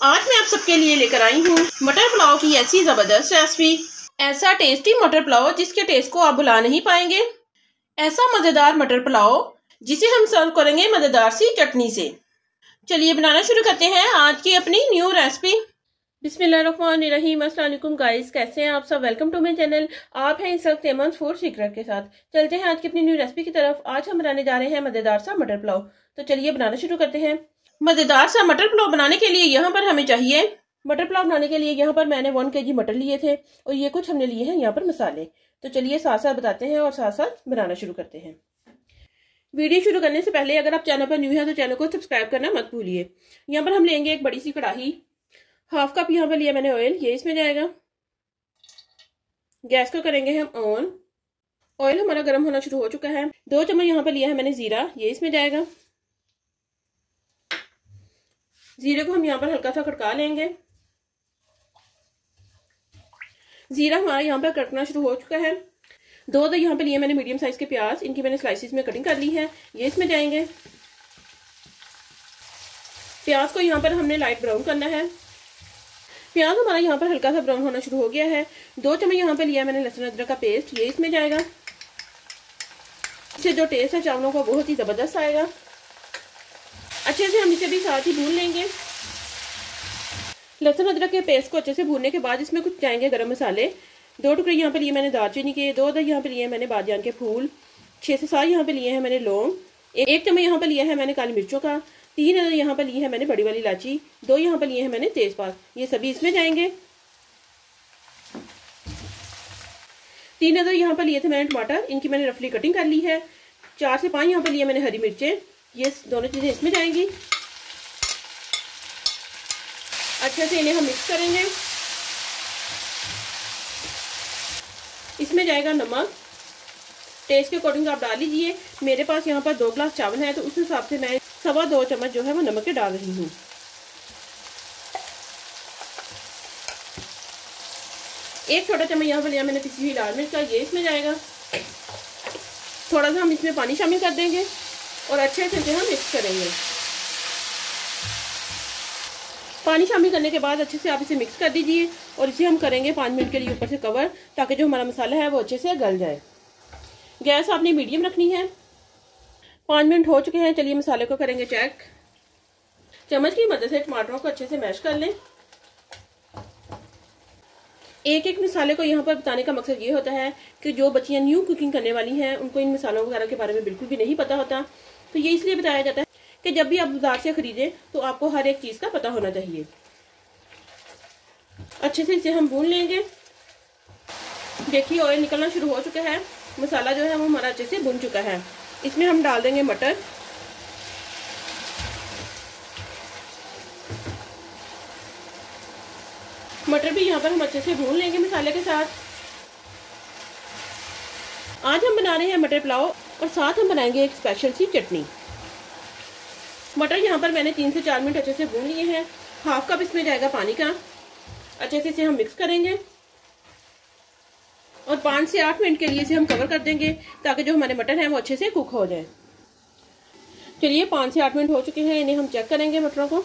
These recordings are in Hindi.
आज मैं आप सबके लिए लेकर आई हूँ मटर पुलाव की ऐसी ज़बरदस्त रेसिपी। ऐसा टेस्टी मटर पुलाव जिसके टेस्ट को आप भुला नहीं पाएंगे। ऐसा मज़ेदार मटर पुलाव जिसे हम सर्व करेंगे मज़ेदार सी चटनी से। चलिए बनाना शुरू करते हैं आज की अपनी न्यू रेसिपी। बिस्मिल्लाहिर्रहमानिर्रहीम। अस्सलाम वालेकुम गाइस, कैसे हैं आप सब। Welcome to my channel. आप हैं इस वक्त एमन फूड सीक्रेट के साथ। चलते हैं आज की अपनी न्यू रेसिपी की तरफ। आज हम बनाने जा रहे हैं मज़ेदार सा मटर पुलाव। तो चलिए बनाना शुरू करते हैं। मज़ेदार सा मटर पुलाव बनाने के लिए यहाँ पर हमें चाहिए, मटर पुलाव बनाने के लिए यहाँ पर मैंने 1 kg मटर लिए थे और ये कुछ हमने लिए हैं यहाँ पर मसाले। तो चलिए साथ साथ बताते हैं और साथ साथ बनाना शुरू करते हैं। वीडियो शुरू करने से पहले अगर आप चैनल पर न्यू हैं तो चैनल को सब्सक्राइब करना मत भूलिए। यहाँ पर हम लेंगे एक बड़ी सी कढ़ाई, 1/2 कप यहाँ पर लिया मैंने ऑयल, ये इसमें जाएगा। गैस को करेंगे हम ऑन। ऑयल हमारा गर्म होना शुरू हो चुका है। 2 चम्मच यहाँ पर लिया है मैंने जीरा, ये इसमें जाएगा। जीरे को हम यहाँ पर हल्का सा खड़का लेंगे। जीरा हमारा यहाँ पर कड़कना शुरू हो चुका है। 2 यहाँ पे लिए मैंने मीडियम साइज के प्याज, इनकी मैंने स्लाइसिस में कटिंग कर ली है, ये इसमें जाएंगे। प्याज को यहाँ पर हमने लाइट ब्राउन करना है। प्याज हमारा यहाँ पर हल्का सा ब्राउन होना शुरू हो गया है। 2 चम्मच यहाँ पे लिया मैंने लहसुन अदरक का पेस्ट, ये इसमें जाएगा। इससे जो टेस्ट है चावलों का बहुत ही जबरदस्त आएगा। अच्छे से हम इसे भी साथ ही भून लेंगे। लहसुन अदरक के पेस्ट को अच्छे से भूनने के बाद इसमें कुछ जाएंगे गरम मसाले। 2 टुकड़े यहाँ पे लिए मैंने दालचीनी के, 2 यहाँ पे लिए मैंने बादियान के फूल, 6 से 7 यहाँ पे लिए हैं मैंने लौंग, 1 चम्मच यहाँ पे लिया है मैंने काली मिर्चों का, 3 यहाँ पे लिए है मैंने बड़ी वाली इलायची, 2 यहाँ पे लिए हैं मैंने तेजपात, ये सभी इसमें जाएंगे। 3 यहाँ पे लिए थे मैंने टमाटर, इनकी मैंने रफली कटिंग कर ली है। 4 से 5 यहाँ पे लिए मैंने हरी मिर्चें, ये दोनों चीजें इसमें जाएंगी। अच्छे से इन्हें हम मिक्स करेंगे। इसमें जाएगा नमक, टेस्ट के अकॉर्डिंग आप डाल लीजिए। मेरे पास यहाँ पर 2 गिलास चावल है तो उस हिसाब से मैं 2.25 चम्मच जो है वो नमक के डाल रही हूँ। एक छोटा चम्मच यहाँ पर लिया मैंने पिसी हुई लाल मिर्च का, ये इसमें जाएगा। थोड़ा सा हम इसमें पानी शामिल कर देंगे और अच्छे से हम मिक्स करेंगे। पानी शामिल करने के बाद अच्छे से आप इसे मिक्स कर दीजिए और इसे हम करेंगे 5 मिनट के लिए ऊपर से कवर, ताकि जो हमारा मसाला है वो अच्छे से गल जाए। गैस आपने मीडियम रखनी है। 5 मिनट हो चुके हैं। चलिए मसाले को करेंगे चेक। चम्मच की मदद से टमाटरों को अच्छे से मैश कर लें। एक मसाले को यहाँ पर बताने का मकसद ये होता है कि जो बच्चियाँ न्यू कुकिंग करने वाली हैं उनको इन मसालों वगैरह के बारे में बिल्कुल भी नहीं पता होता। तो ये इसलिए बताया जाता है कि जब भी आप बाजार से खरीदें तो आपको हर एक चीज का पता होना चाहिए। अच्छे से इसे हम भून लेंगे। देखिए ऑयल निकलना शुरू हो चुका है। मसाला जो है वो हमारा अच्छे से भून चुका है। इसमें हम डाल देंगे मटर। मटर भी यहाँ पर हम अच्छे से भून लेंगे मसाले के साथ। आज हम बना रहे हैं मटर पुलाव और साथ हम बनाएंगे एक स्पेशल सी चटनी। मटर यहाँ पर मैंने 3 से 4 मिनट अच्छे से भून लिए हैं। 1/2 कप इसमें जाएगा पानी का। अच्छे से इसे हम मिक्स करेंगे और 5 से 8 मिनट के लिए इसे हम कवर कर देंगे ताकि जो हमारे मटर हैं वो अच्छे से कुक हो जाए। चलिए 5 से 8 मिनट हो चुके हैं। इन्हें हम चेक करेंगे मटरों को।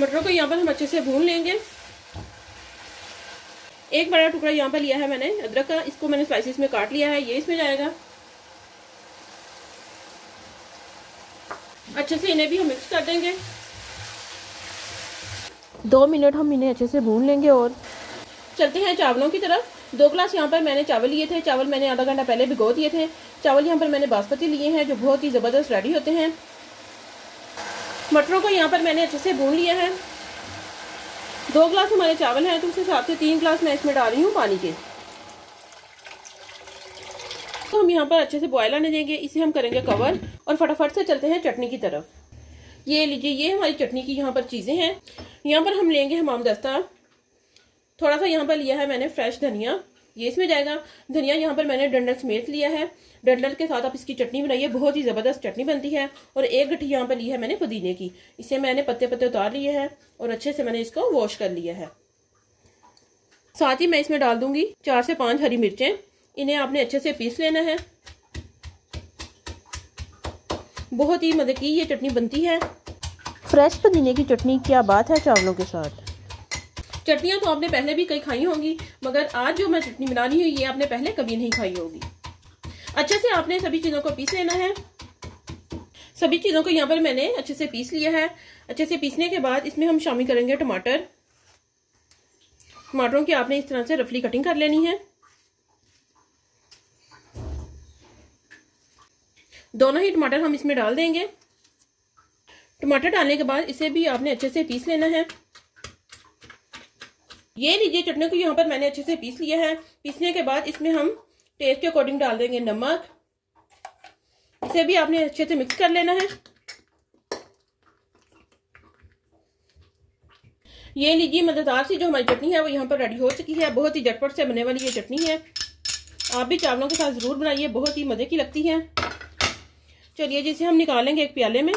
मटरों को यहाँ पर हम अच्छे से भून लेंगे। एक बड़ा टुकड़ा यहाँ पर लिया है मैंने अदरक का, इसको मैंने स्लाइसिस में काट लिया है, ये इसमें जाएगा। अच्छे से इन्हें भी हम मिक्स कर देंगे। 2 मिनट हम इन्हें अच्छे से भून लेंगे और चलते हैं चावलों की तरफ। 2 गिलास यहाँ पर मैंने चावल लिए थे। चावल मैंने आधा घंटा पहले भिगो दिए थे। चावल यहाँ पर मैंने बासमती लिए हैं जो बहुत ही ज़बरदस्त रेडी होते हैं। मटरों को यहाँ पर मैंने अच्छे से भून लिया है। 2 गिलास हमारे चावल हैं तो उस हिसाब से 3 गिलास मैं इसमें डाल रही हूँ पानी के। तो हम यहाँ पर अच्छे से बॉयल आने देंगे। इसे हम करेंगे कवर और फटाफट से चलते हैं चटनी की तरफ। ये लीजिए, ये हमारी चटनी की यहाँ पर चीज़ें हैं। यहाँ पर हम लेंगे हमाम दस्ता, थोड़ा सा यहाँ पर लिया है मैंने फ्रेश धनिया, ये इसमें जाएगा। धनिया यहाँ पर मैंने डंडल समेत लिया है। डंडल के साथ आप इसकी चटनी बनाइए, बहुत ही ज़बरदस्त चटनी बनती है। और 1 गट्ठी यहाँ पर ली है मैंने पुदीने की, इसे मैंने पत्ते पत्ते उतार लिए हैं और अच्छे से मैंने इसको वॉश कर लिया है। साथ ही मैं इसमें डाल दूंगी 4 से 5 हरी मिर्चें। इन्हें आपने अच्छे से पीस लेना है। बहुत ही मज़े की ये चटनी बनती है। फ्रेश पुदीने की चटनी, क्या बात है चावलों के साथ। चटनियाँ तो आपने पहले भी कई खाई होंगी, मगर आज जो मैं चटनी बना रही हूँ ये आपने पहले कभी नहीं खाई होगी। अच्छे से आपने सभी चीज़ों को पीस लेना है। सभी चीज़ों को यहाँ पर मैंने अच्छे से पीस लिया है। अच्छे से पीसने के बाद इसमें हम शामिल करेंगे टमाटर। टमाटरों की आपने इस तरह से रफली कटिंग कर लेनी है। दोनों ही टमाटर हम इसमें डाल देंगे। टमाटर डालने के बाद इसे भी आपने अच्छे से पीस लेना है। ये लीजिए चटनी को यहाँ पर मैंने अच्छे से पीस लिया है। पीसने के बाद इसमें हम टेस्ट के अकॉर्डिंग डाल देंगे नमक। इसे भी आपने अच्छे से मिक्स कर लेना है। ये लीजिए मजेदार सी जो हमारी चटनी है वो यहाँ पर रेडी हो चुकी है। बहुत ही झटपट से बनने वाली ये चटनी है। आप भी चावलों के साथ जरूर बनाइए, बहुत ही मजे की लगती है। चलिए जिसे हम निकालेंगे एक प्याले में।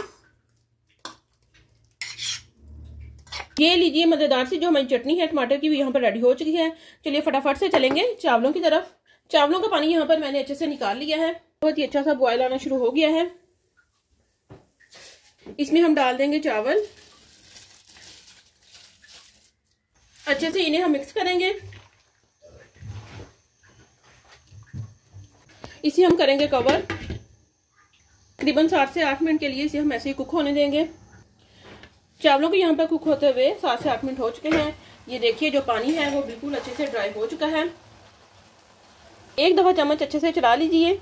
ये लीजिए मजेदार सी जो हमारी चटनी है टमाटर की भी यहाँ पर रेडी हो चुकी है। चलिए फटाफट से चलेंगे चावलों की तरफ। चावलों का पानी यहाँ पर मैंने अच्छे से निकाल लिया है। बहुत ही अच्छा सा बॉयल आना शुरू हो गया है। इसमें हम डाल देंगे चावल। अच्छे से इन्हें हम मिक्स करेंगे। इसे हम करेंगे कवर। तकरीबन 7 से 8 मिनट के लिए इसे हम ऐसे ही कुक होने देंगे। चावलों को यहाँ पर कुक होते हुए 7 से 8 मिनट हो चुके हैं। ये देखिए जो पानी है वो बिल्कुल अच्छे से ड्राई हो चुका है। एक दफा चम्मच अच्छे से चला लीजिए।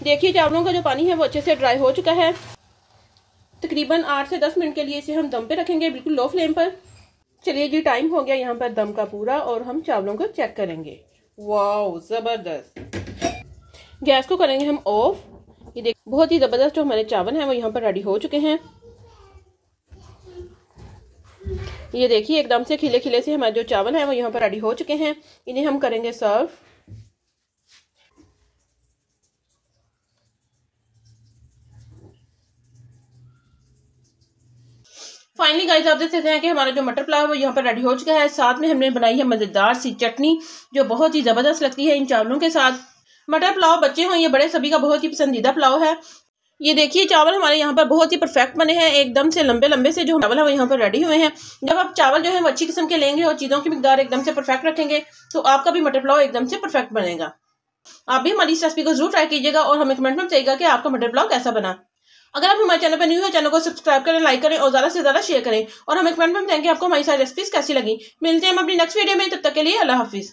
देखिए चावलों का जो पानी है वो अच्छे से ड्राई हो चुका है। तकरीबन 8 से 10 मिनट के लिए इसे हम दम पे रखेंगे, बिल्कुल लो फ्लेम पर। चलिए जी टाइम हो गया यहाँ पर दम का पूरा और हम चावलों को चेक करेंगे। वाओ जबरदस्त। गैस को करेंगे हम ऑफ। ये देख बहुत ही जबरदस्त जो हमारे चावल हैं वो यहाँ पर रेडी हो चुके हैं। ये देखिए एकदम से खिले खिले से हमारे जो चावल हैं वो यहाँ पर रेडी हो चुके हैं। इन्हें हम करेंगे सर्व। फाइनली गाइस आप देख सकते हैं कि हमारा जो मटर पुलाव है वो यहाँ पर रेडी हो चुका है। साथ में हमने बनाई है मजेदार सी चटनी जो बहुत ही जबरदस्त लगती है इन चावलों के साथ। मटर पुलाव बच्चे हों या बड़े सभी का बहुत ही पसंदीदा पुलाव है। ये देखिए चावल हमारे यहाँ पर बहुत ही परफेक्ट बने हैं, एकदम से लंबे लंबे से जो चावल है वो यहाँ पर रेडी हुए हैं। जब आप चावल जो है वो अच्छी किस्म के लेंगे और चीज़ों की मिकदार एकदम से परफेक्ट रखेंगे तो आपका भी मटर पुलाव एकदम से परफेक्ट बनेगा। आप भी हमारी इस रेसिपी को जरूर ट्राई कीजिएगा और हमें कमेंट में बताइएगा कि आपका मटर पुलाव कैसा बना। अगर आप हमारे चैनल पर न्यू है, चैनल को सब्सक्राइब करें, लाइक करें और ज़्यादा से ज़्यादा शेयर करें और हमें कमेंट में बताएं कि आपको हमारी सारी रेसिपीज कैसी लगी। मिलते हैं हम अपनी नेक्स्ट वीडियो में, तब तक के लिए अल्लाह हाफिज़।